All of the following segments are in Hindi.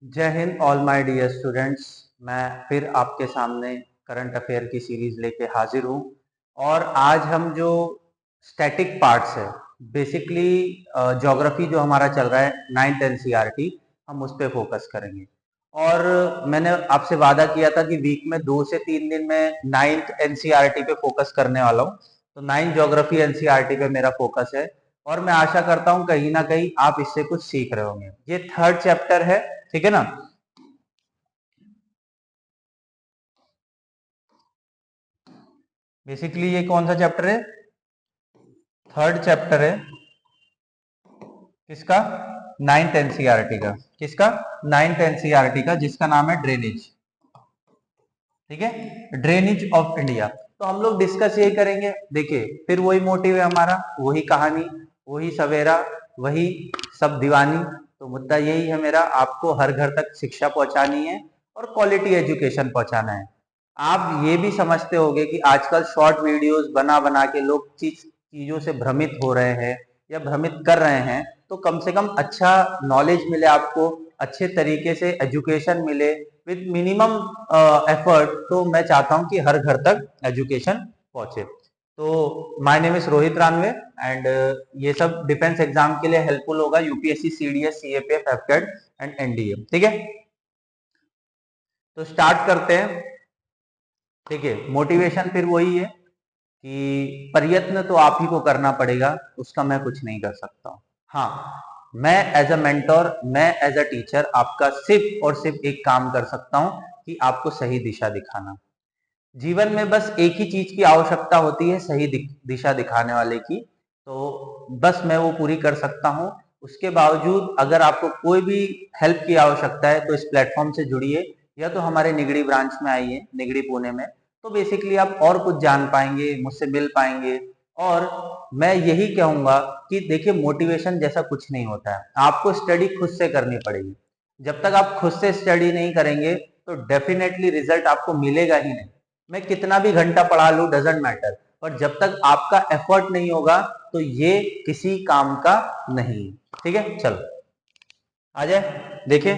जय हिंद ऑल माय डियर स्टूडेंट्स। मैं फिर आपके सामने करंट अफेयर की सीरीज लेके हाजिर हूँ। और आज हम जो स्टैटिक पार्ट्स है, बेसिकली ज्योग्राफी जो हमारा चल रहा है 9th एनसीईआरटी, हम उस पर फोकस करेंगे। और मैंने आपसे वादा किया था कि वीक में 2 से 3 दिन में 9th एनसीईआरटी पे फोकस करने वाला हूँ। तो 9th ज्योग्राफी एनसीईआरटी पे मेरा फोकस है और मैं आशा करता हूँ कहीं ना कहीं आप इससे कुछ सीख रहे होंगे। ये 3rd चैप्टर है, ठीक है ना। बेसिकली ये कौन सा चैप्टर है? 3rd चैप्टर है। किसका? 9th एनसीईआरटी का। किसका? 9th एनसीईआरटी का, जिसका नाम है ड्रेनेज। ठीक है, ड्रेनेज ऑफ इंडिया। तो हम लोग डिस्कस यही करेंगे। देखिए, फिर वही मोटिव है हमारा, वही कहानी, वही सवेरा, वही सब दीवानी। तो मुद्दा यही है मेरा, आपको हर घर तक शिक्षा पहुंचानी है और क्वालिटी एजुकेशन पहुंचाना है। आप ये भी समझते होंगे कि आजकल शॉर्ट वीडियोस बना बना के लोग चीजों से भ्रमित हो रहे हैं या भ्रमित कर रहे हैं। तो कम से कम अच्छा नॉलेज मिले आपको, अच्छे तरीके से एजुकेशन मिले विद मिनिमम एफर्ट। तो मैं चाहता हूं कि हर घर तक एजुकेशन पहुंचे। तो my name is Rohit Ranve and ये सब डिफेंस एग्जाम के लिए हेल्पफुल होगा, UPSC, CDS, CAPF, AFCAT and NDA. ठीक है, तो स्टार्ट करते हैं। देखिए, मोटिवेशन फिर वही है कि प्रयत्न तो आप ही को करना पड़ेगा, उसका मैं कुछ नहीं कर सकता हूँ। हाँ, मैं एज अ मेंटोर, मैं एज अ टीचर आपका सिर्फ और सिर्फ एक काम कर सकता हूँ कि आपको सही दिशा दिखाना। जीवन में बस एक ही चीज की आवश्यकता होती है, सही दिशा दिखाने वाले की। तो बस मैं वो पूरी कर सकता हूँ। उसके बावजूद अगर आपको कोई भी हेल्प की आवश्यकता है तो इस प्लेटफॉर्म से जुड़िए, या तो हमारे निगड़ी ब्रांच में आइए, निगड़ी पुणे में। तो बेसिकली आप और कुछ जान पाएंगे, मुझसे मिल पाएंगे। और मैं यही कहूंगा कि देखिए, मोटिवेशन जैसा कुछ नहीं होता है, आपको स्टडी खुद से करनी पड़ेगी। जब तक आप खुद से स्टडी नहीं करेंगे तो डेफिनेटली रिजल्ट आपको मिलेगा ही नहीं। मैं कितना भी घंटा पढ़ा लूं, डजेंट मैटर, पर जब तक आपका एफर्ट नहीं होगा तो ये किसी काम का नहीं। ठीक है, चलो आ जाए, देखिए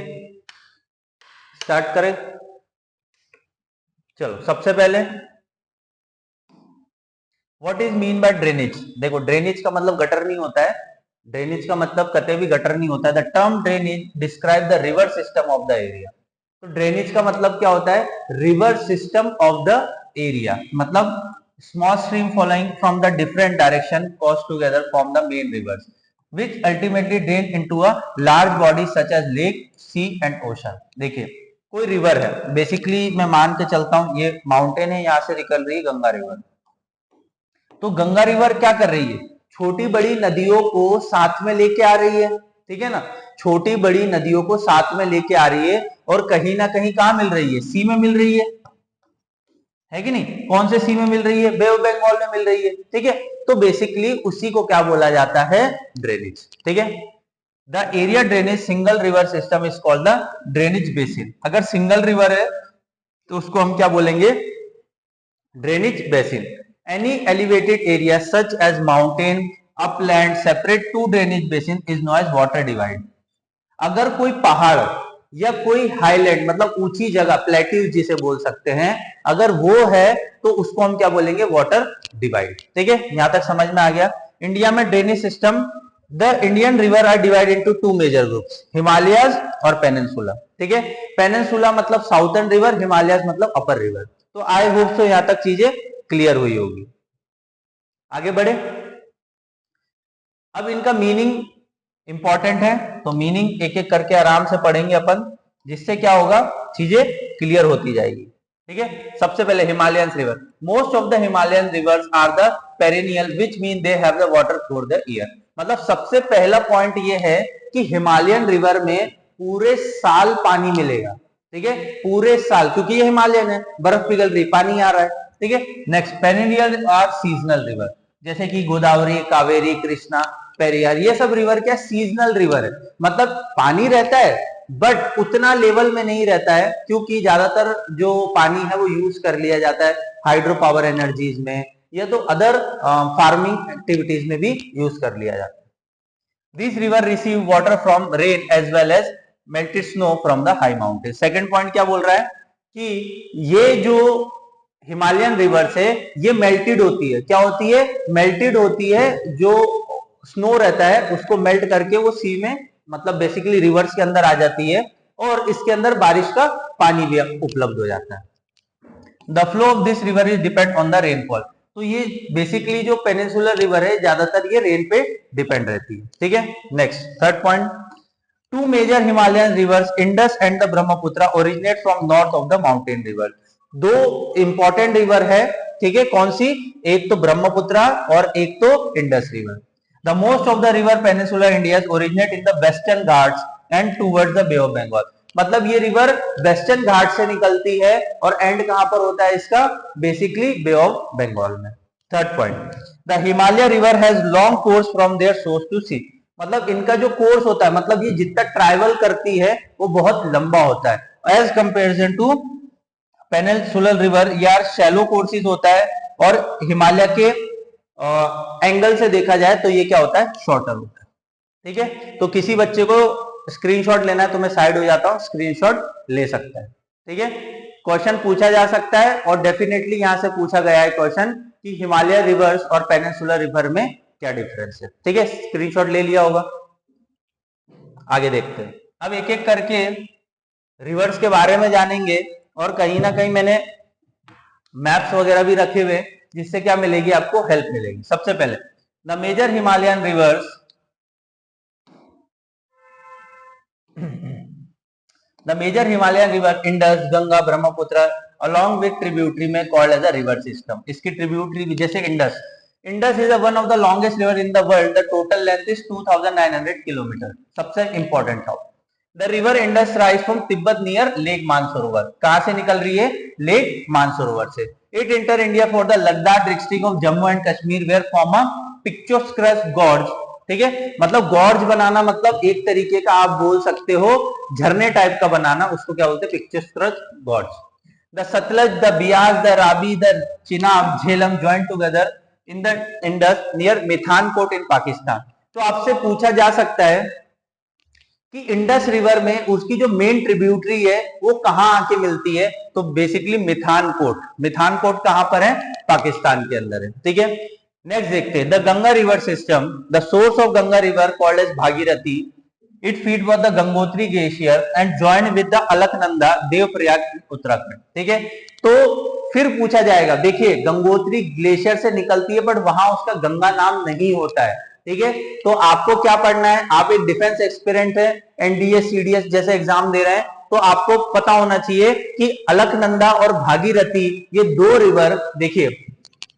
स्टार्ट करें। चलो, सबसे पहले what is mean by drainage. देखो, ड्रेनेज का मतलब गटर नहीं होता है। ड्रेनेज का मतलब कतई भी गटर नहीं होता है। The term drainage describe the river system of the area. तो ड्रेनेज का मतलब क्या होता है? River system of the area. मतलब small stream following from the different direction cross together form the main rivers which ultimately drain into a large body such as lake, sea and ocean। देखिए, कोई रिवर है, बेसिकली मैं मान के चलता हूं ये माउंटेन है, यहां से निकल रही है गंगा रिवर। तो गंगा रिवर क्या कर रही है? छोटी बड़ी नदियों को साथ में लेके आ रही है। ठीक है ना, छोटी बड़ी नदियों को साथ में लेके आ रही है और कहीं ना कहीं कहां मिल रही है? सी में मिल रही है कि नहीं? कौन से सी में मिल रही है? बे ऑफ बंगाल में मिल रही है। ठीक है, तो बेसिकली उसी को क्या बोला जाता है? ड्रेनेज। ठीक है, the area drainage single river system is called the drainage basin. अगर सिंगल रिवर है तो उसको हम क्या बोलेंगे? Drainage basin. Any elevated area such as mountain, upland separate two drainage basin is known as water divide. अगर कोई पहाड़ या कोई हाईलैंड, मतलब ऊंची जगह, प्लेट्यूज जिसे बोल सकते हैं, अगर वो है तो उसको हम क्या बोलेंगे? Water divide. ठीक है, यहां तक समझ में आ गया। इंडिया में drainage system, the Indian river are divided into 2 major groups, Himalayas और पेनिनसुला। ठीक है, पेनिनसुला मतलब साउथर्न रिवर, हिमालयस मतलब अपर रिवर। तो आई होप तो यहां तक चीजें क्लियर हुई होगी। आगे बढ़े, अब इनका मीनिंग इंपॉर्टेंट है, तो मीनिंग एक एक करके आराम से पढ़ेंगे अपन, जिससे क्या होगा? चीजें क्लियर होती जाएगी। ठीक है, सबसे पहले Himalayan river. Most of the Himalayan rivers are the perennial which mean they have the water for the year. मतलब सबसे पहला पॉइंट ये है कि हिमालयन रिवर में पूरे साल पानी मिलेगा। ठीक है, पूरे साल, क्योंकि ये हिमालयन है, बर्फ पिघल रही, पानी आ रहा है। ठीक है, नेक्स्ट, पेरिनियल और सीजनल रिवर, जैसे कि गोदावरी, कावेरी, कृष्णा, पेरियार, ये सब रिवर क्या? सीजनल रिवर है। मतलब पानी रहता है बट उतना लेवल में नहीं रहता है, क्योंकि ज्यादातर जो पानी है वो यूज कर लिया जाता है हाइड्रो पावर एनर्जीज में, या तो अदर फार्मिंग एक्टिविटीज में भी यूज कर लिया जाता है। This river receive water from rain as well as melted snow from the high mountain. Second point क्या बोल रहा है कि ये जो हिमालयन रिवर्स है ये मेल्टेड होती है। क्या होती है? मेल्टेड होती है। जो स्नो रहता है उसको मेल्ट करके वो सी में मतलब बेसिकली रिवर्स के अंदर आ जाती है और इसके अंदर बारिश का पानी भी उपलब्ध हो जाता है। The flow of this river is depend on the rainfall. तो ये बेसिकली जो पेनिनसुलर रिवर है ज्यादातर ये रेन पे डिपेंड रहती है। ठीक है, next third point, two major Himalayan rivers Indus and the Brahmaputra originate from north of the mountain river. दो इंपॉर्टेंट रिवर है, ठीक है, कौन सी? एक तो ब्रह्मपुत्र और एक तो Indus river. The most of the river peninsular India originate in the Western Ghats and towards the bay of Bengal. मतलब ये रिवर वेस्टर्न घाट से निकलती है और एंड कहां पर होता है इसका? बेसिकली बे ऑफ बंगाल में। Third point, the Himalaya river has long course from their source to sea. मतलब इनका जो कोर्स होता है, मतलब ये जितना ट्रैवल करती है वो बहुत लंबा होता है as comparison to peninsular river. यार शैलो कोर्सेज होता है और हिमालय के एंगल से देखा जाए तो ये क्या होता है? शॉर्टर होता है। ठीक है, तो किसी बच्चे को स्क्रीनशॉट लेना है तो मैं साइड हो जाता हूं, स्क्रीनशॉट ले सकता है। ठीक है, क्वेश्चन पूछा जा सकता है और डेफिनेटली यहां से पूछा गया है क्वेश्चन कि हिमालय रिवर्स और पेनिनसुलर रिवर में क्या डिफरेंस है। ठीक है, स्क्रीनशॉट ले लिया होगा। आगे देखते हैं, अब एक एक करके रिवर्स के बारे में जानेंगे और कहीं ना कहीं मैंने मैप्स वगैरह भी रखे हुए जिससे क्या मिलेगी? आपको हेल्प मिलेगी। सबसे पहले the major Himalayan rivers, the major Himalayan river Indus, Ganga, Brahmaputra along with tributary में called as a river system. इसकी ट्रिब्यूटरी जैसे Indus, Indus is one of the longest river in the world, the total length is 2900 kilometre. सबसे इंपॉर्टेंट था, the river Indus rise from Tibet near lake Mansarovar. कहां से निकल रही है? लेक मानसरोवर से। It enter India for the Ladakh district of Jammu and Kashmir where form a picturesque gorge. ठीक है, मतलब गॉर्ज बनाना मतलब एक तरीके का आप बोल सकते हो झरने टाइप का बनाना, उसको क्या बोलते हैं? Picturesque gorge. The Sutlej, the Beas, the Ravi, the Chenab, Jhelum join together in the Indus near Mithankot in Pakistan. तो आपसे पूछा जा सकता है कि इंडस रिवर में उसकी जो मेन ट्रिब्यूटरी है वो कहां आके मिलती है? तो बेसिकली मिथानकोट। मिथानकोट कहां पर है? पाकिस्तान के अंदर है। ठीक है, नेक्स्ट देखते हैं, the Ganga river system, the source of Ganga river called as Bhagirathi, it feed for the Gangotri glacier and join with the Alaknanda, Devprayag, Uttarakhand. ठीक है, तो फिर पूछा जाएगा, देखिए गंगोत्री ग्लेशियर से निकलती है बट वहां उसका गंगा नाम नहीं होता है। ठीक है, तो आपको क्या पढ़ना है? आप एक डिफेंस एक्सपीरियंट है, एनडीए सीडीएस जैसे एग्जाम दे रहे हैं, तो आपको पता होना चाहिए कि अलकनंदा और भागीरथी ये दो रिवर, देखिए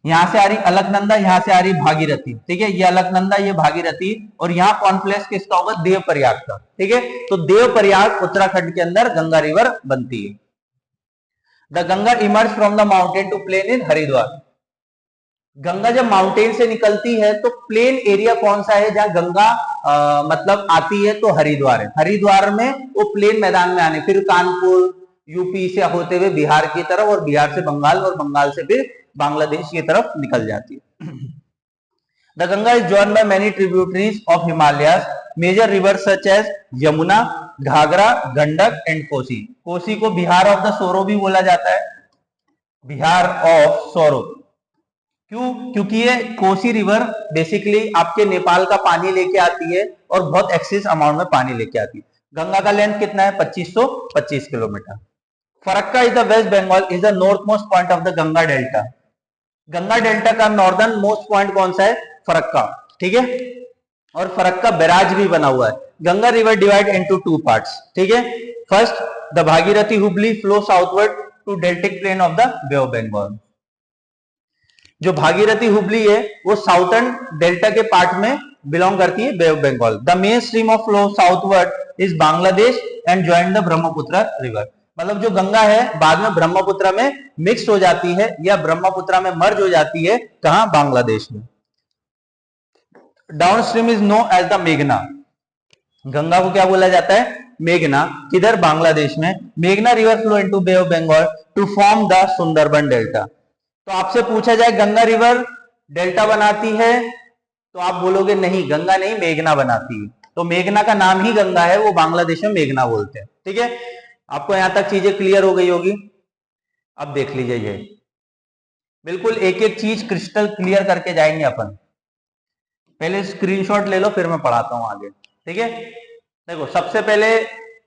यहां से आ रही अलकनंदा, यहां से आ रही भागीरथी। ठीक है, ये अलकनंदा ये भागीरथी और यहाँ कॉन्फ्लेक्स किसका होगा? देवप्रयाग का। ठीक है, तो देवप्रयाग उत्तराखंड के अंदर गंगा रिवर बनती है। The Ganga emerge from the mountain to plain in Haridwar. Ganga जब माउंटेन से निकलती है तो प्लेन एरिया कौन सा है जहां गंगा मतलब आती है? तो हरिद्वार है। हरिद्वार में वो प्लेन मैदान में आने, फिर कानपुर यूपी से होते हुए बिहार की तरफ और बिहार से बंगाल और बंगाल से फिर बांग्लादेश की तरफ निकल जाती है। The Ganga is joined by many tributaries of Himalayas, major rivers such as Yamuna, Ghaghara, Gandak and Kosi. Kosi को बिहार ऑफ द सोरो भी बोला जाता है, बिहार ऑफ सोरो। क्यों? क्योंकि ये कोसी रिवर बेसिकली आपके नेपाल का पानी लेके आती है और बहुत एक्सेस अमाउंट में पानी लेके आती है। गंगा का लेंथ कितना है? 2525 kilometre. Farakka is the west Bengal is the north most point of the Ganga delta. Ganga delta का नॉर्दर्न मोस्ट पॉइंट कौन सा है? फरक्का। ठीक है, और फरक्का बैराज भी बना हुआ है। Ganga river divide into two parts. ठीक है, first the Bhagirathi Hooghly flow southward to deltaic plain of the bay of Bengal. जो भागीरथी हुबली है वो साउथर्न डेल्टा के पार्ट में बिलोंग करती है, bay of Bengal. The main stream of flow southward is Bangladesh and join the Brahmaputra river. मतलब जो गंगा है बाद में ब्रह्मपुत्र में मिक्स हो जाती है या ब्रह्मपुत्र में मर्ज हो जाती है, कहां? बांग्लादेश में। Down stream is known as the मेघना। गंगा को क्या बोला जाता है? मेघना। किधर? बांग्लादेश में। मेघना river flow into bay of Bengal to form the Sundarban delta. तो आपसे पूछा जाए गंगा रिवर डेल्टा बनाती है तो आप बोलोगे नहीं, गंगा नहीं, मेघना बनाती है। तो मेघना का नाम ही गंगा है, वो बांग्लादेश में मेघना बोलते हैं। ठीक है, आपको यहां तक चीजें क्लियर हो गई होगी। अब देख लीजिए, ये बिल्कुल एक एक चीज क्रिस्टल क्लियर करके जाएंगे अपन। पहले स्क्रीनशॉट ले लो, फिर मैं पढ़ाता हूं आगे। ठीक है, देखो सबसे पहले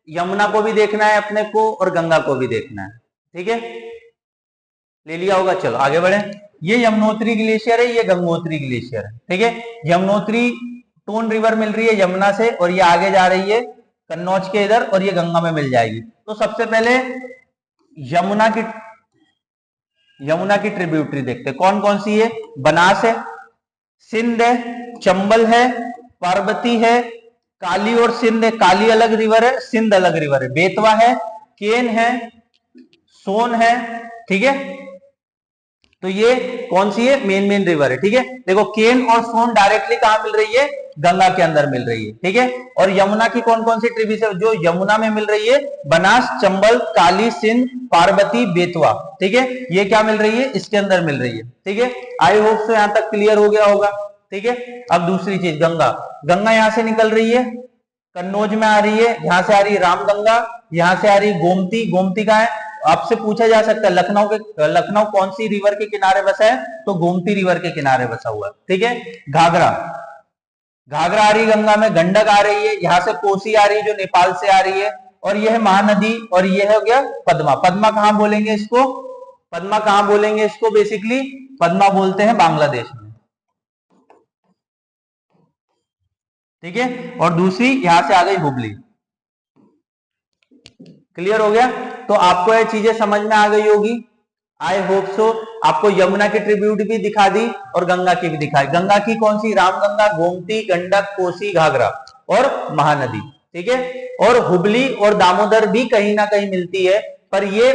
यमुना को भी देखना है अपने को और गंगा को भी देखना है। ठीक है, ले लिया होगा, चलो आगे बढ़े। ये यमुनोत्री ग्लेशियर है, ये गंगोत्री ग्लेशियर है। ठीक है, यमुनोत्री टोन रिवर मिल रही है यमुना से, और ये आगे जा रही है कन्नौज के इधर, और ये गंगा में मिल जाएगी। तो सबसे पहले यमुना की ट्रिब्यूटरी देखते हैं कौन कौन सी है। बनास है, सिंध है, चंबल है, पार्वती है, काली और सिंध है। काली अलग रिवर है, सिंध अलग रिवर है। बेतवा है, केन है, सोन है। ठीक है, तो ये कौन सी है, मेन रिवर है। ठीक है, देखो केन और सोन डायरेक्टली कहां मिल रही है, गंगा के अंदर मिल रही है। ठीक है, और यमुना की कौन कौन सी ट्रिब्यूटरी है जो यमुना में मिल रही है, बनास, चंबल, काली, सिंध, पार्वती, बेतवा। ठीक है, ये क्या मिल रही है, इसके अंदर मिल रही है। ठीक है, आई होप सो यहां तक क्लियर हो गया होगा। ठीक है, अब दूसरी चीज, गंगा यहां से निकल रही है, कन्नौज में आ रही है, यहां से आ रही है रामगंगा, यहां से आ रही गोमती का है। आपसे पूछा जा सकता है लखनऊ कौन सी रिवर के किनारे बसा है, तो गोमती रिवर के किनारे बसा हुआ है। ठीक है, घाघरा आ रही गंगा में, गंडक आ रही है, यहां से कोसी आ रही है जो नेपाल से आ रही है, और यह है महानदी, और यह हो गया पद्मा कहां बोलेंगे इसको, बेसिकली पद्मा बोलते हैं बांग्लादेश में। ठीक है, और दूसरी यहां से आ गई हुबली। क्लियर हो गया, तो आपको ये चीजें समझ में आ गई होगी, आई होप सो। आपको यमुना की ट्रिब्यूट भी दिखा दी और गंगा की भी दिखाई। गंगा की कौन सी, रामगंगा, गोमती, गंडक, कोसी, घाघरा और महानदी। ठीक है, और हुबली और दामोदर भी कहीं ना कहीं मिलती है, पर ये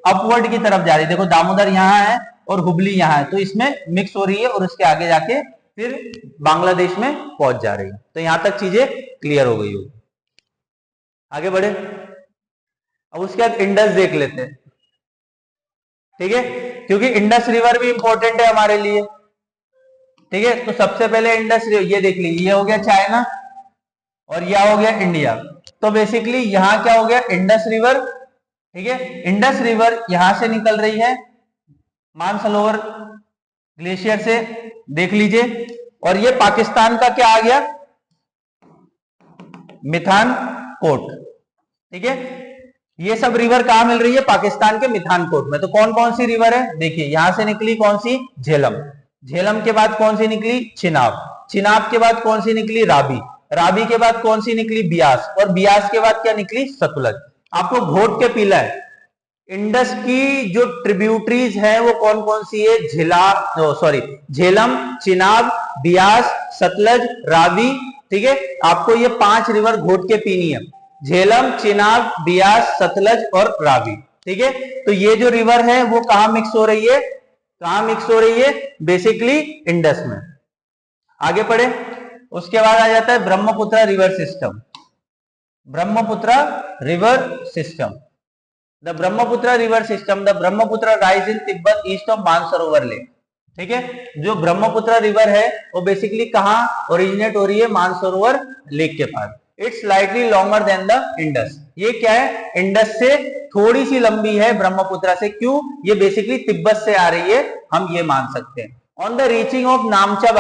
अपवर्ड की तरफ जा रही है। देखो दामोदर यहाँ है और हुबली यहाँ है, तो इसमें मिक्स हो रही है और उसके आगे जाके फिर बांग्लादेश में पहुंच जा रही है। तो यहां तक चीजें क्लियर हो गई होगी। आगे बढ़े, अब उसके बाद इंडस देख लेते हैं। ठीक है, क्योंकि इंडस रिवर भी इंपॉर्टेंट है हमारे लिए। ठीक है, तो सबसे पहले इंडस रिवर ये देख लीजिए, ये हो गया चाइना और यह हो गया इंडिया। तो बेसिकली यहां क्या हो गया, इंडस रिवर। ठीक है, इंडस रिवर यहां से निकल रही है मानसरोवर ग्लेशियर से, देख लीजिए। और ये पाकिस्तान का क्या आ गया, मिठानकोट। ठीक है, ये सब रिवर कहां मिल रही है, पाकिस्तान के मिठानकोट में। तो कौन कौन सी रिवर है, देखिए यहां से निकली कौन सी, झेलम के बाद कौन सी निकली, चिनाब के बाद कौन सी निकली, रावी के बाद कौन सी निकली, बियास, और बियास के बाद क्या निकली, सतलज। आपको घोट के पीला है, इंडस की जो ट्रिब्यूटरीज है वो कौन कौन सी है, झेलम, चिनाब, बियास, सतलज, रावी। ठीक है, आपको ये 5 रिवर घोट के पीनी है, झेलम, चिनाब, बियास, सतलज और रावी। ठीक है, तो ये जो रिवर है वो कहां मिक्स हो रही है, बेसिकली इंडस में। आगे पढ़े, उसके बाद आ जाता है Brahmaputra river system. The Brahmaputra rise in Tibet east of Mansarovar lake. ठीक है, जो ब्रह्मपुत्र रिवर है वो बेसिकली कहां ओरिजिनेट हो रही है, मानसरोवर लेक के पास। It's slightly longer than the Indus. ये क्या है, इंडस से थोड़ी सी लंबी है ब्रह्मपुत्र से। क्यों, ये बेसिकली तिब्बत से आ रही है, हम ये मान सकते हैं। On the reaching of Namcha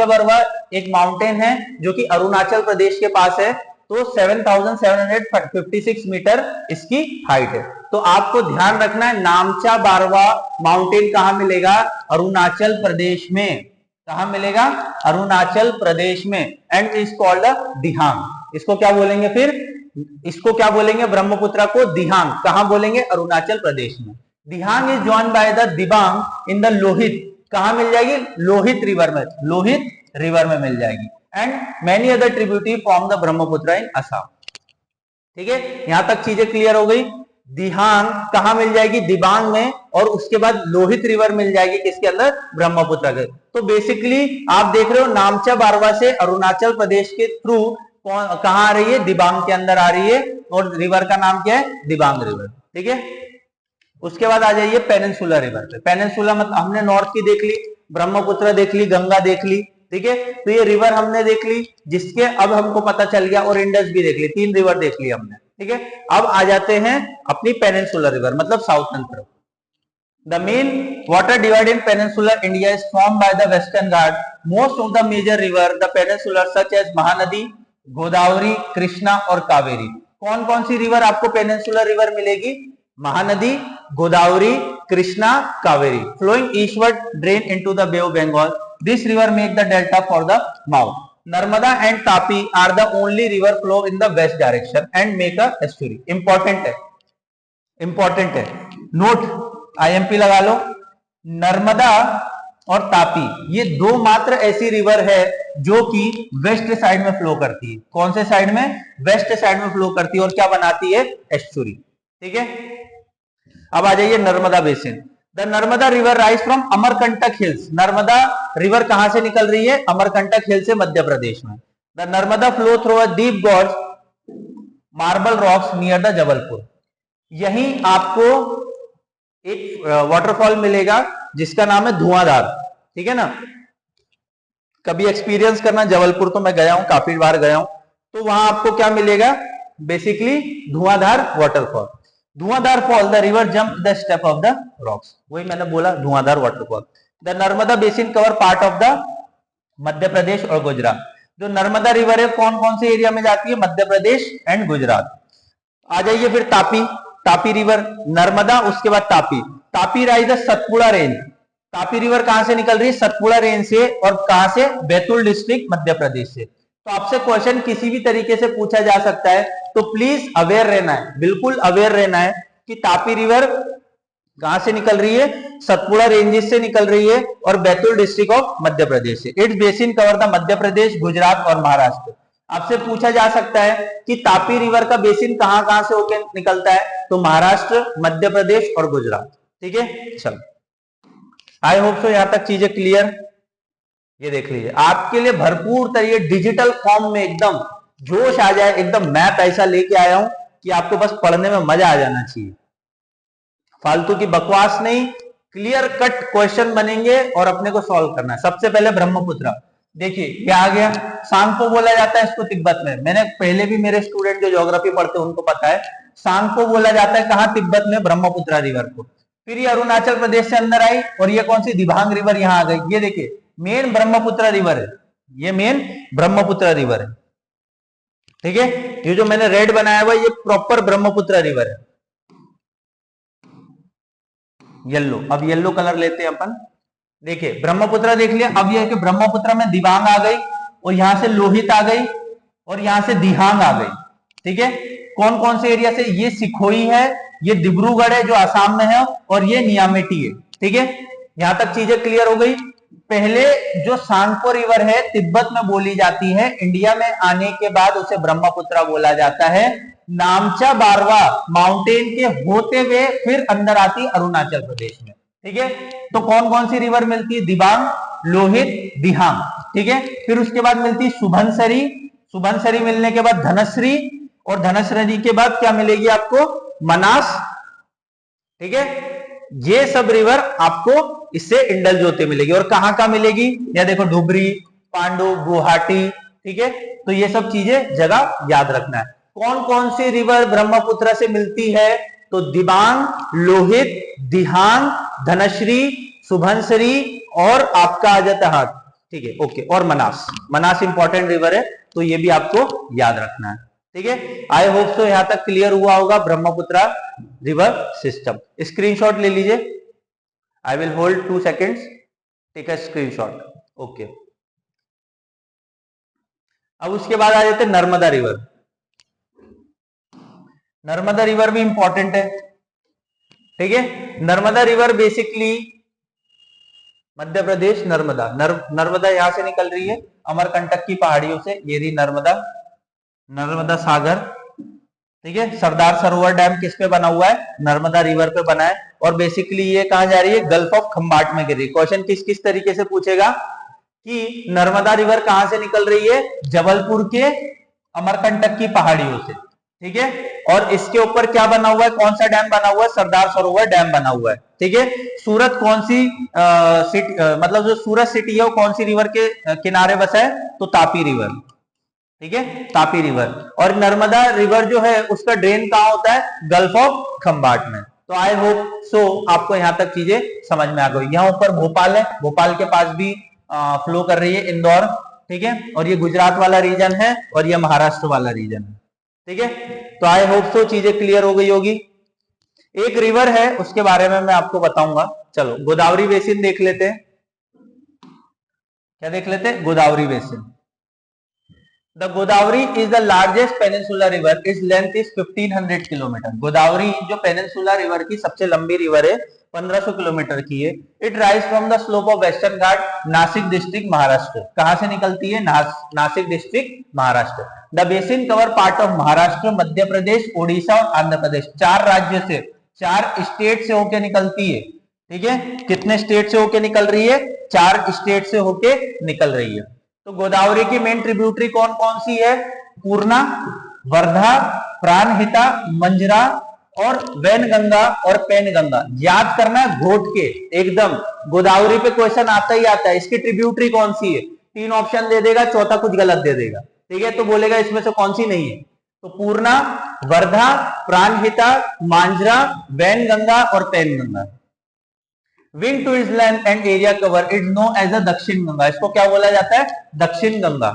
Barwa एक माउंटेन है जो कि अरुणाचल प्रदेश के पास है। तो 7,756 मीटर इसकी हाइट है। तो आपको ध्यान रखना है, नामचा बारवा माउंटेन कहां मिलेगा, अरुणाचल प्रदेश में। कहां मिलेगा, अरुणाचल प्रदेश में। एंड इज कॉल्ड दिहांग। इसको क्या बोलेंगे फिर, इसको क्या बोलेंगे, ब्रह्मपुत्र को दिहांग। कहां बोलेंगे, अरुणाचल प्रदेश में। Dihang is join by the Dibang in the Lohit. कहां मिल जाएगी, लोहित रिवर में मिल जाएगी। And many other tributary form the Brahmaputra in Assam. ठीक है, यहां तक चीजें क्लियर हो गई। दिहांग कहां मिल जाएगी, दिबांग में, और उसके बाद लोहित रिवर मिल जाएगी किसके अंदर, ब्रह्मपुत्र के। तो बेसिकली आप देख रहे हो, नामचा बारवा से अरुणाचल प्रदेश के थ्रू कहां आ रही है, दिबांग के अंदर आ रही है, और रिवर का नाम क्या है, दिबांग रिवर। ठीक है, उसके बाद आ जाइए पेनिनसुला रिवर पे। पेनिनसुला मतलब हमने नॉर्थ की देख ली, ब्रह्मपुत्र देख ली, गंगा देख ली। ठीक है, तो ये रिवर हमने देख ली, जिसके अब हमको पता चल गया, और इंडस भी देख ली, 3 रिवर देख ली हमने। ठीक है, अब आ जाते हैं अपनी पेनिनसुलर रिवर, मतलब साउथर्न तरफ। The main water divide in peninsular India is formed by the Western Ghat. Most of the major river, the peninsular such as Mahanadi, Godavari, Krishna और कावेरी। कौन कौन सी रिवर आपको पेनिनसुलर रिवर मिलेगी? Mahanadi, Godavari, Krishna, Kaveri. Flowing eastward drain into the bay of Bengal. This river make the delta for the mouth. Narmada and Tapi are the only river flow in the west direction and make a estuary. Important है, इंपॉर्टेंट है, नोट आईएमपी लगा लो। नर्मदा और तापी ये दो मात्र ऐसी रिवर है जो कि वेस्ट साइड में फ्लो करती है। कौन से साइड में? वेस्ट साइड में फ्लो करती है और क्या बनाती है? एस्चुरी। ठीक है, अब आ जाइए Narmada basin. The Narmada river rise from Amarkantak hills. Narmada river कहां से निकल रही है? अमरकंटक हिल से, मध्य प्रदेश में। The Narmada flow through a deep gorge marble rocks near the Jabalpur. यहीं आपको एक वाटरफॉल मिलेगा जिसका नाम है धुआंधार। ठीक है ना, कभी एक्सपीरियंस करना, जबलपुर तो मैं गया हूं, काफी बार गया हूं, तो वहां आपको क्या मिलेगा? Basically Dhuandhar waterfall. Dhuandhar fall the river jump the step of the rocks, वही मैंने बोला, Dhuandhar waterfall. The Narmada basin cover part of the Madhya Pradesh और गुजरात। जो नर्मदा रिवर है कौन कौन से एरिया में जाती है? मध्य प्रदेश एंड गुजरात। आ जाइए फिर तापी। तापी रिवर, नर्मदा उसके बाद Tapi. Tapi rise the Satpura range. Tapi river कहां से निकल रही है? सतपुड़ा रेंज से। और कहां से? बैतूल डिस्ट्रिक्ट, मध्य प्रदेश से। तो आपसे क्वेश्चन किसी भी तरीके से पूछा जा सकता है, तो प्लीज अवेयर रहना है, बिल्कुल अवेयर रहना है कि तापी रिवर कहां से निकल रही है? सतपुड़ा रेंजेस से निकल रही है और बैतूल डिस्ट्रिक्ट ऑफ मध्य प्रदेश से। It's basin cover the Madhya प्रदेश, गुजरात और महाराष्ट्र। आपसे पूछा जा सकता है कि तापी रिवर का बेसिन कहां कहां से होकर निकलता है? तो महाराष्ट्र, मध्य प्रदेश और गुजरात। ठीक है, चलो, आई होप सो यहां तक चीजें क्लियर। ये देख लीजिए, आपके लिए भरपूर तरीके डिजिटल फॉर्म में एकदम जोश आ जाए, एकदम मैथ ऐसा लेके आया हूं कि आपको बस पढ़ने में मजा आ जाना चाहिए। फालतू की बकवास नहीं, क्लियर कट क्वेश्चन बनेंगे और अपने को सॉल्व करना है। सबसे पहले ब्रह्मपुत्र, देखिए ये आ गया। सांगपो बोला जाता है इसको तिब्बत में। मैंने पहले भी, मेरे स्टूडेंट जो ज्योग्राफी पढ़ते हैं उनको पता है, सांगपो बोला जाता है कहां? तिब्बत में, ब्रह्मपुत्र रिवर को। फिर ये अरुणाचल प्रदेश से अंदर आई और ये कौन सी? दिबांग रिवर यहां आ गई। ये देखिए मेन ब्रह्मपुत्र रिवर है, ये मेन ब्रह्मपुत्र रिवर है। ठीक है, ये जो मैंने रेड बनाया हुआ ये प्रॉपर ब्रह्मपुत्र रिवर है। येलो, अब येलो कलर लेते हैं अपन। देखिए ब्रह्मपुत्र देख लिया। अब यह कि ब्रह्मपुत्र में दिबांग आ गई और यहां से लोहित आ गई और यहां से दिहांग आ गई। ठीक है, कौन कौन से एरिया से? ये सिखोई है, ये डिब्रूगढ़ है जो आसाम में है, और ये नियामेटी है। ठीक है, यहां तक चीजें क्लियर हो गई। पहले जो सांगपो रिवर है तिब्बत में बोली जाती है, इंडिया में आने के बाद उसे ब्रह्मपुत्र बोला जाता है। नामचा बारवा माउंटेन के होते हुए फिर अंदर आती अरुणाचल प्रदेश में। ठीक है, तो कौन कौन सी रिवर मिलती है? दिबांग, लोहित, दिहांग। ठीक है, फिर उसके बाद मिलती है सुबनसरी। सुबनसरी मिलने के बाद धनश्री, और धनश्री के बाद क्या मिलेगी आपको? मनास। ठीक है, ये सब रिवर आपको इससे इंडल्ज होते मिलेगी। और कहां कहां मिलेगी? या देखो धुबरी, पांडु, गुवाहाटी। ठीक है, तो ये सब चीजें जगह याद रखना है। कौन कौन सी रिवर ब्रह्मपुत्र से मिलती है? तो दिबांग, लोहित, दिहांग, धनश्री, सुबनसरी और आपका आ जाता है, ठीक है, ओके, और मनास। मनास इंपॉर्टेंट रिवर है, तो ये भी आपको याद रखना है। ठीक है, आई होप सो यहां तक क्लियर हुआ होगा ब्रह्मपुत्र रिवर सिस्टम। स्क्रीनशॉट ले लीजिए, I will hold 2 seconds, take a screenshot. Okay, अब उसके बाद आ जाते हैं नर्मदा रिवर। नर्मदा रिवर भी इंपॉर्टेंट है। ठीक है, नर्मदा रिवर बेसिकली मध्य प्रदेश, नर्मदा नर्मदा यहां से निकल रही है अमरकंटक की पहाड़ियों से। ये रही नर्मदा, नर्मदा सागर। ठीक है, सरदार सरोवर डैम किस पे बना हुआ है? नर्मदा रिवर पे बना है। और बेसिकली ये कहां जा रही है? गल्फ ऑफ खंबाट में गिर रही है। क्वेश्चन किस किस तरीके से पूछेगा कि नर्मदा रिवर कहां से निकल रही है? जबलपुर के अमरकंटक की पहाड़ियों से। ठीक है। और इसके ऊपर क्या बना हुआ है, कौन सा डैम बना हुआ है, सरदार सरोवर डैम बना हुआ है, ठीक है। सूरत कौन सी सिटी, मतलब जो सूरत सिटी है वो कौन सी रिवर के किनारे बसा है, तो तापी रिवर, ठीक है, तापी रिवर। और नर्मदा रिवर जो है उसका ड्रेन कहाँ होता है, गल्फ ऑफ खंबाट में। तो आई होप सो आपको यहां तक चीजें समझ में आ गई। यहाँ ऊपर भोपाल है, भोपाल के पास भी फ्लो कर रही है इंदौर, ठीक है। और ये गुजरात वाला रीजन है और ये महाराष्ट्र वाला रीजन है, ठीक है। तो आई होप सो चीजें क्लियर हो गई होगी। एक रिवर है उसके बारे में मैं आपको बताऊंगा। चलो गोदावरी बेसिन देख लेते हैं। क्या देख लेते हैं, Godavari basin. The Godavari is the largest peninsular river, its length is 1500 kilometre. Godavari जो पेनिनसुलर रिवर की सबसे लंबी रिवर है, 1500 किलोमीटर की है। It rise from the slope of western घाट, नासिक डिस्ट्रिक्ट, महाराष्ट्र। कहां से निकलती है, Nashik district, Maharashtra. The basin cover part of Maharashtra, Madhya Pradesh, Odisha और आंध्र प्रदेश। 4 राज्य से, 4 स्टेट से होके निकलती है, ठीक है। कितने स्टेट से होके निकल रही है, 4 स्टेट से होके निकल रही है। तो गोदावरी की मेन ट्रिब्यूटरी कौन कौन सी है, पूर्णा, वर्धा, प्राणहिता, मंजरा और वैनगंगा और पैनगंगा। याद करना है घोट के एकदम, गोदावरी पे क्वेश्चन आता ही आता है। इसकी ट्रिब्यूटरी कौन सी है, 3 ऑप्शन दे देगा, चौथा कुछ गलत दे देगा, ठीक है। तो बोलेगा इसमें से कौन सी नहीं है। तो पूर्णा, वर्धा, प्राणहिता, मांजरा, वैनगंगा और Penganga. Being due is length and area cover is known as a Dakshin Ganga. इसको क्या बोला जाता है, दक्षिण गंगा।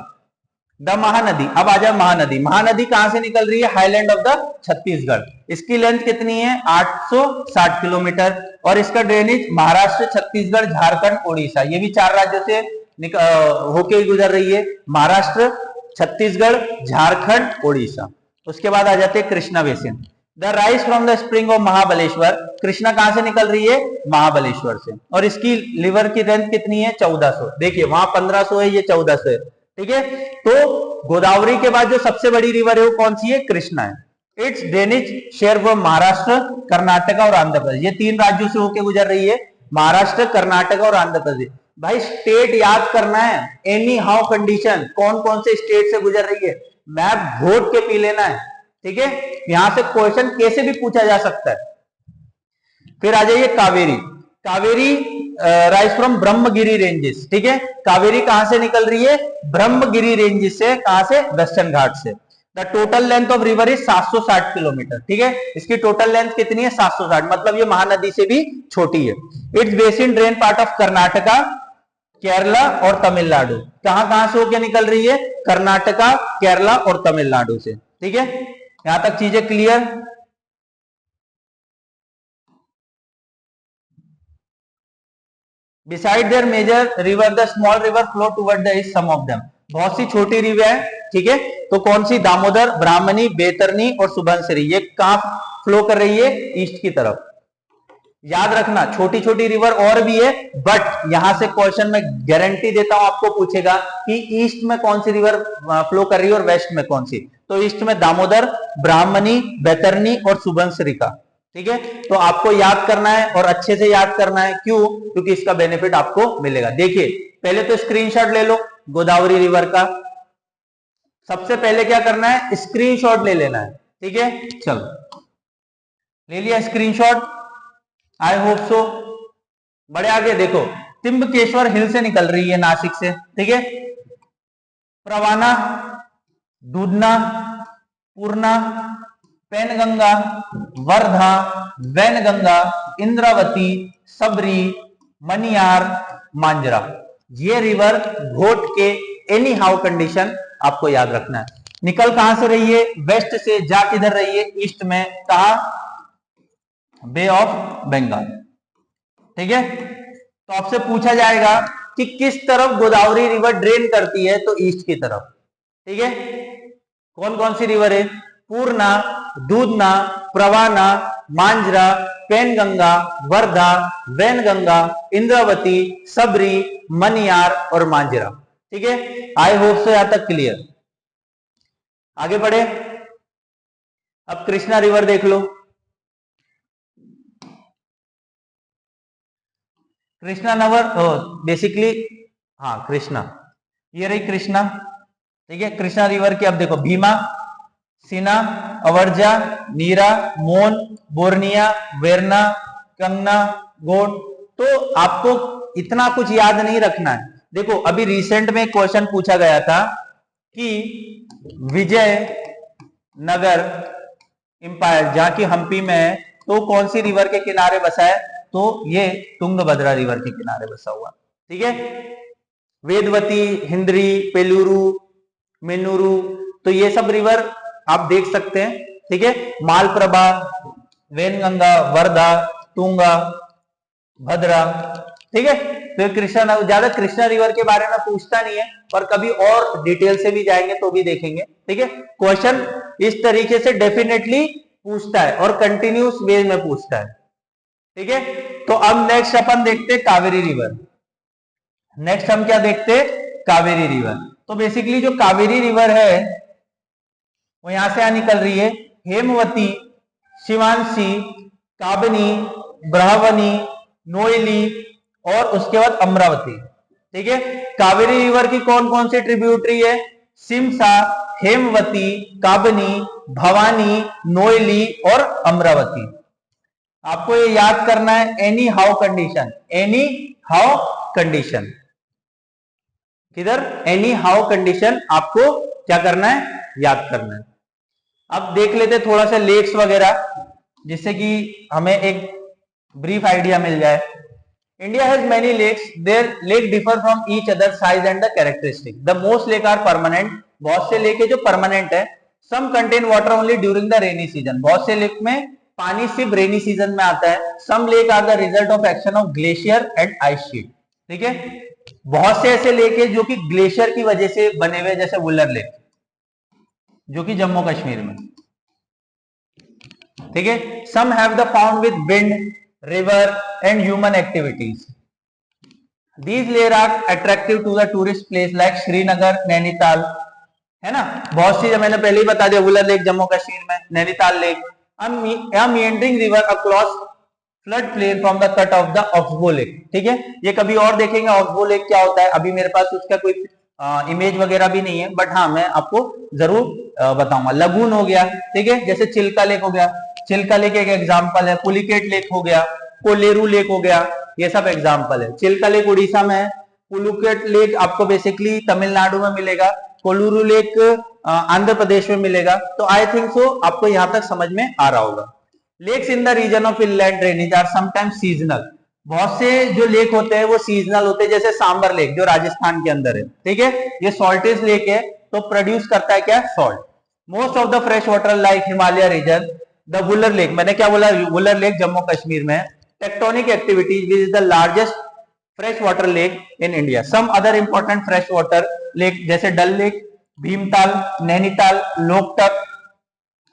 द महानदी, अब आ जाए महानदी। महानदी कहां से निकल रही है, हाईलैंड ऑफ द छत्तीसगढ़। इसकी लेंथ कितनी है, 860 किलोमीटर। और इसका ड्रेनेज महाराष्ट्र, छत्तीसगढ़, झारखंड, ओडिशा, ये भी 4 राज्यों से होके गुजर रही है, महाराष्ट्र, छत्तीसगढ़, झारखंड, ओडिशा। उसके बाद आ जाते हैं Krishna basin. The rise from the spring of Mahabaleshwar. Krishna कहां से निकल रही है, महाबलेश्वर से। और इसकी रिवर की लेंथ कितनी है, 1400। देखिए वहां 1500 है, ये 1400 है, ठीक है। तो गोदावरी के बाद जो सबसे बड़ी रिवर है वो कौन सी है, कृष्णा है। It's drainage share from Maharashtra, Karnataka और आंध्र प्रदेश। ये 3 राज्यों से होकर गुजर रही है, महाराष्ट्र, कर्नाटक और आंध्र प्रदेश। भाई स्टेट याद करना है, एनी हाउ कंडीशन, कौन कौन से स्टेट से गुजर रही है, मैप घोट के पी लेना है, ठीक है। यहां से क्वेश्चन कैसे भी पूछा जा सकता है। फिर आ जाइए Kaveri. Kaveri rise from Brahmagiri ranges, ठीक है। कावेरी कहां से निकल रही है, ब्रह्मगिरी रेंजेस से। कहां से, वेस्टर्न घाट से। The total length of river is 760 kilometre, ठीक है। इसकी टोटल लेंथ कितनी है, 760, मतलब ये महानदी से भी छोटी है। It's basin drain part of Karnataka, Kerala और तमिलनाडु। कहां कहां से होकर निकल रही है, कर्नाटका, केरला और तमिलनाडु से, ठीक है। यहां तक चीजें clear. Beside there major river the small river flow toward the east, some of them. बहुत सी छोटी रिवर है, ठीक है। तो कौन सी, दामोदर, ब्राह्मणी, बेतरनी और सुबनसिरी। ये कहां फ्लो कर रही है, ईस्ट की तरफ। याद रखना छोटी छोटी रिवर और भी है, बट यहां से क्वेश्चन में गारंटी देता हूं आपको पूछेगा कि ईस्ट में कौन सी रिवर फ्लो कर रही है और वेस्ट में कौन सी। तो ईस्ट में दामोदर, ब्राह्मणी, बैतरनी और सुबनसिरिका, ठीक है। तो आपको याद करना है और अच्छे से याद करना है, क्यों, क्योंकि इसका बेनिफिट आपको मिलेगा। देखिए पहले तो स्क्रीनशॉट ले लो गोदावरी रिवर का। सबसे पहले क्या करना है, स्क्रीनशॉट ले लेना है, ठीक है। चलो ले लिया स्क्रीनशॉट, आई होप सो। बड़े आगे देखो, त्र्यंबकेश्वर हिल से निकल रही है नासिक से, ठीक है। प्रवाना, दूधना, पूर्णा, पैनगंगा, वर्धा, वैनगंगा, इंद्रावती, सबरी, मनियार, मांजरा। ये रिवर घोट के एनी हाउ कंडीशन आपको याद रखना है। निकल कहां से रही है, वेस्ट से, जा किधर रही है, ईस्ट में। कहा, बे ऑफ बंगाल, ठीक है। तो आपसे पूछा जाएगा कि किस तरफ गोदावरी रिवर ड्रेन करती है, तो ईस्ट की तरफ, ठीक है। कौन कौन सी रिवर है, पूर्णा, दूधना, प्रवाना, मांजरा, पैनगंगा, वर्धा, वैनगंगा, इंद्रावती, सबरी, मनियार और मांजरा, ठीक है। आई होप सो यहां तक क्लियर। आगे बढ़े, अब कृष्णा रिवर देख लो। कृष्णा नवर बेसिकली, हाँ कृष्णा, ये रही कृष्णा, ठीक है। कृष्णा रिवर की अब देखो, भीमा, सीना, अवर्जा, नीरा, मोन, बोर्निया, वेरना, कंगना, गोड। तो आपको इतना कुछ याद नहीं रखना है। देखो अभी रिसेंट में क्वेश्चन पूछा गया था कि विजय नगर एम्पायर जहां की हम्पी में है, तो कौन सी रिवर के किनारे बसा है? तो ये तुंगभद्रा रिवर के किनारे बसा हुआ। ठीक है, वेदवती, हिंद्री, पेलुरु, मेनुरु, तो ये सब रिवर आप देख सकते हैं। ठीक है, मालप्रभा, वेनगंगा, वर्धा, तुंगा, भद्रा। ठीक है, तो कृष्णा, ज्यादा कृष्णा रिवर के बारे में पूछता नहीं है, पर कभी और डिटेल से भी जाएंगे तो भी देखेंगे। ठीक है, क्वेश्चन इस तरीके से डेफिनेटली पूछता है और कंटिन्यूस वे में पूछता है। ठीक है, तो अब नेक्स्ट अपन देखते हैं कावेरी रिवर। नेक्स्ट हम क्या देखते हैं? कावेरी रिवर। तो बेसिकली जो कावेरी रिवर है वो यहां से निकल रही है, हेमवती, शिवांशी, काबनी, ब्राह्मणी, नोएली और उसके बाद अमरावती। ठीक है, कावेरी रिवर की कौन कौन सी ट्रिब्यूटरी है? सिमसा, हेमवती, काबनी, भवानी, नोएली और अमरावती। आपको ये याद करना है, any how condition, any how condition. किधर? एनी हाउ कंडीशन आपको क्या करना है? याद करना है। अब देख लेते थोड़ा सा लेक्स वगैरह, जिससे कि हमें एक ब्रीफ आइडिया मिल जाए। India has many lakes, their lake differ from each other size and the characteristic. The most lake are permanent, बहुत से लेक है जो परमानेंट है। Some contain water only during the rainy season, बहुत से लेक में पानी सिर्फ रेनी सीजन में आता है। Some lake are the result of action of glacier and ice sheet. ठीक है, बहुत से ऐसे लेक है जो कि ग्लेशियर की वजह से बने हुए, जैसे वुलर लेक जो कि जम्मू कश्मीर में। ठीक है, some have the found with wind, river and human activities. These lake are attractive to the tourist place like Srinagar, Nainital, है ना। बहुत सी, मैंने पहले ही बता दिया, वुलर लेक जम्मू कश्मीर में, Nainital lake. meandering river across flood plain from the cut of the oxbow lake. ठीक है, ये कभी और देखेंगे ऑक्सबो लेक क्या होता है। अभी मेरे पास उसका कोई इमेज वगैरह भी नहीं है, बट हाँ मैं आपको जरूर बताऊंगा। लगून हो गया, ठीक है, जैसे चिल्का लेक हो गया, चिल्का लेक एक एग्जाम्पल है। पुलिकेट लेक हो गया, कोलेरू लेक हो गया, ये सब एग्जाम्पल है। चिल्का लेक उड़ीसा में है, पुलिकेट लेक आपको बेसिकली तमिलनाडु में मिलेगा, कोलूरू लेक आंध्र प्रदेश में मिलेगा। तो आई थिंक सो आपको यहां तक समझ में आ रहा होगा। Lakes in the region of inland drainage are sometimes seasonal, बहुत से जो लेक होते हैं वो सीजनल होते हैं, जैसे सांबर लेक जो राजस्थान के अंदर है। ठीक है, ये सॉल्टेज लेक है, तो प्रोड्यूस करता है क्या? Salt. Most of the fresh water like Himalaya region, the Wular lake, मैंने क्या बोला? वुलर लेक जम्मू कश्मीर में। Tectonic activities which is the largest fresh water lake in India. Some other important fresh water lake जैसे डल लेक, भीमताल, नैनीताल, लोकटक।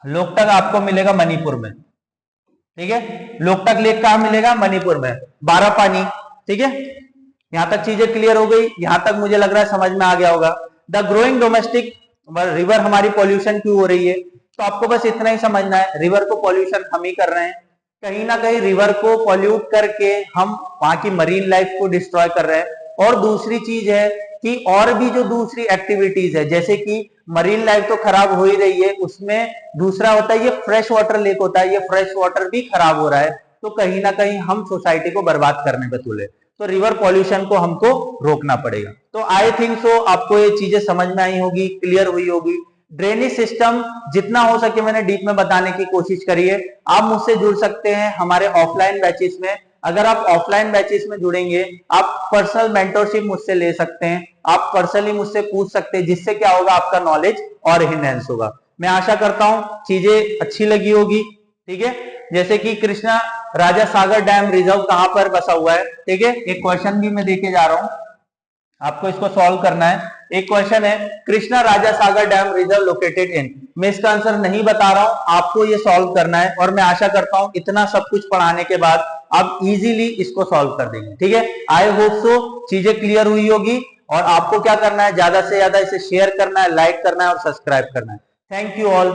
लोकटक आपको मिलेगा मणिपुर में। ठीक है, लोकटक लेक कहां मिलेगा? मणिपुर में। बारापानी। ठीक है, यहां तक चीजें क्लियर हो गई, यहां तक मुझे लग रहा है समझ में आ गया होगा। द ग्रोइंग डोमेस्टिक रिवर, हमारी पॉल्यूशन क्यों हो रही है? तो आपको बस इतना ही समझना है, रिवर को पॉल्यूशन हम ही कर रहे हैं। कहीं ना कहीं रिवर को पॉल्यूट करके हम वहां की मरीन लाइफ को डिस्ट्रॉय कर रहे हैं। और दूसरी चीज है कि और भी जो दूसरी एक्टिविटीज है, जैसे कि मरीन लाइफ तो खराब हो ही रही है, उसमें दूसरा होता है ये फ्रेश वाटर लेक होता है, ये फ्रेश वाटर भी खराब हो रहा है। तो कहीं ना कहीं हम सोसाइटी को बर्बाद करने पे तुले। तो रिवर पॉल्यूशन को हमको रोकना पड़ेगा। तो आई थिंक सो आपको ये चीजें समझ में आई होगी, क्लियर हुई होगी। ड्रेनेज सिस्टम जितना हो सके मैंने डीप में बताने की कोशिश करी है। आप मुझसे जुड़ सकते हैं हमारे ऑफलाइन बैचेस में। अगर आप ऑफलाइन बैचेस में जुड़ेंगे, आप पर्सनल मेंटरशिप मुझसे ले सकते हैं, आप पर्सनली मुझसे पूछ सकते हैं, जिससे क्या होगा, आपका नॉलेज और इनहेंस होगा। मैं आशा करता हूं चीजें अच्छी लगी होगी। ठीक है, जैसे कि कृष्णा राजा सागर डैम रिजर्व कहां पर बसा हुआ है। ठीक है, एक क्वेश्चन भी मैं देके जा रहा हूं, आपको इसको सॉल्व करना है। एक क्वेश्चन है, कृष्णा राजा सागर डैम रिजर्व लोकेटेड इन। मैं इसका आंसर नहीं बता रहा हूं, आपको ये सॉल्व करना है। और मैं आशा करता हूं इतना सब कुछ पढ़ाने के बाद आप इजीली इसको सॉल्व कर देंगे। ठीक है, आई होप सो चीजें क्लियर हुई होगी। और आपको क्या करना है, ज्यादा से ज्यादा इसे शेयर करना है, लाइक करना है और सब्सक्राइब करना है। Thank you all.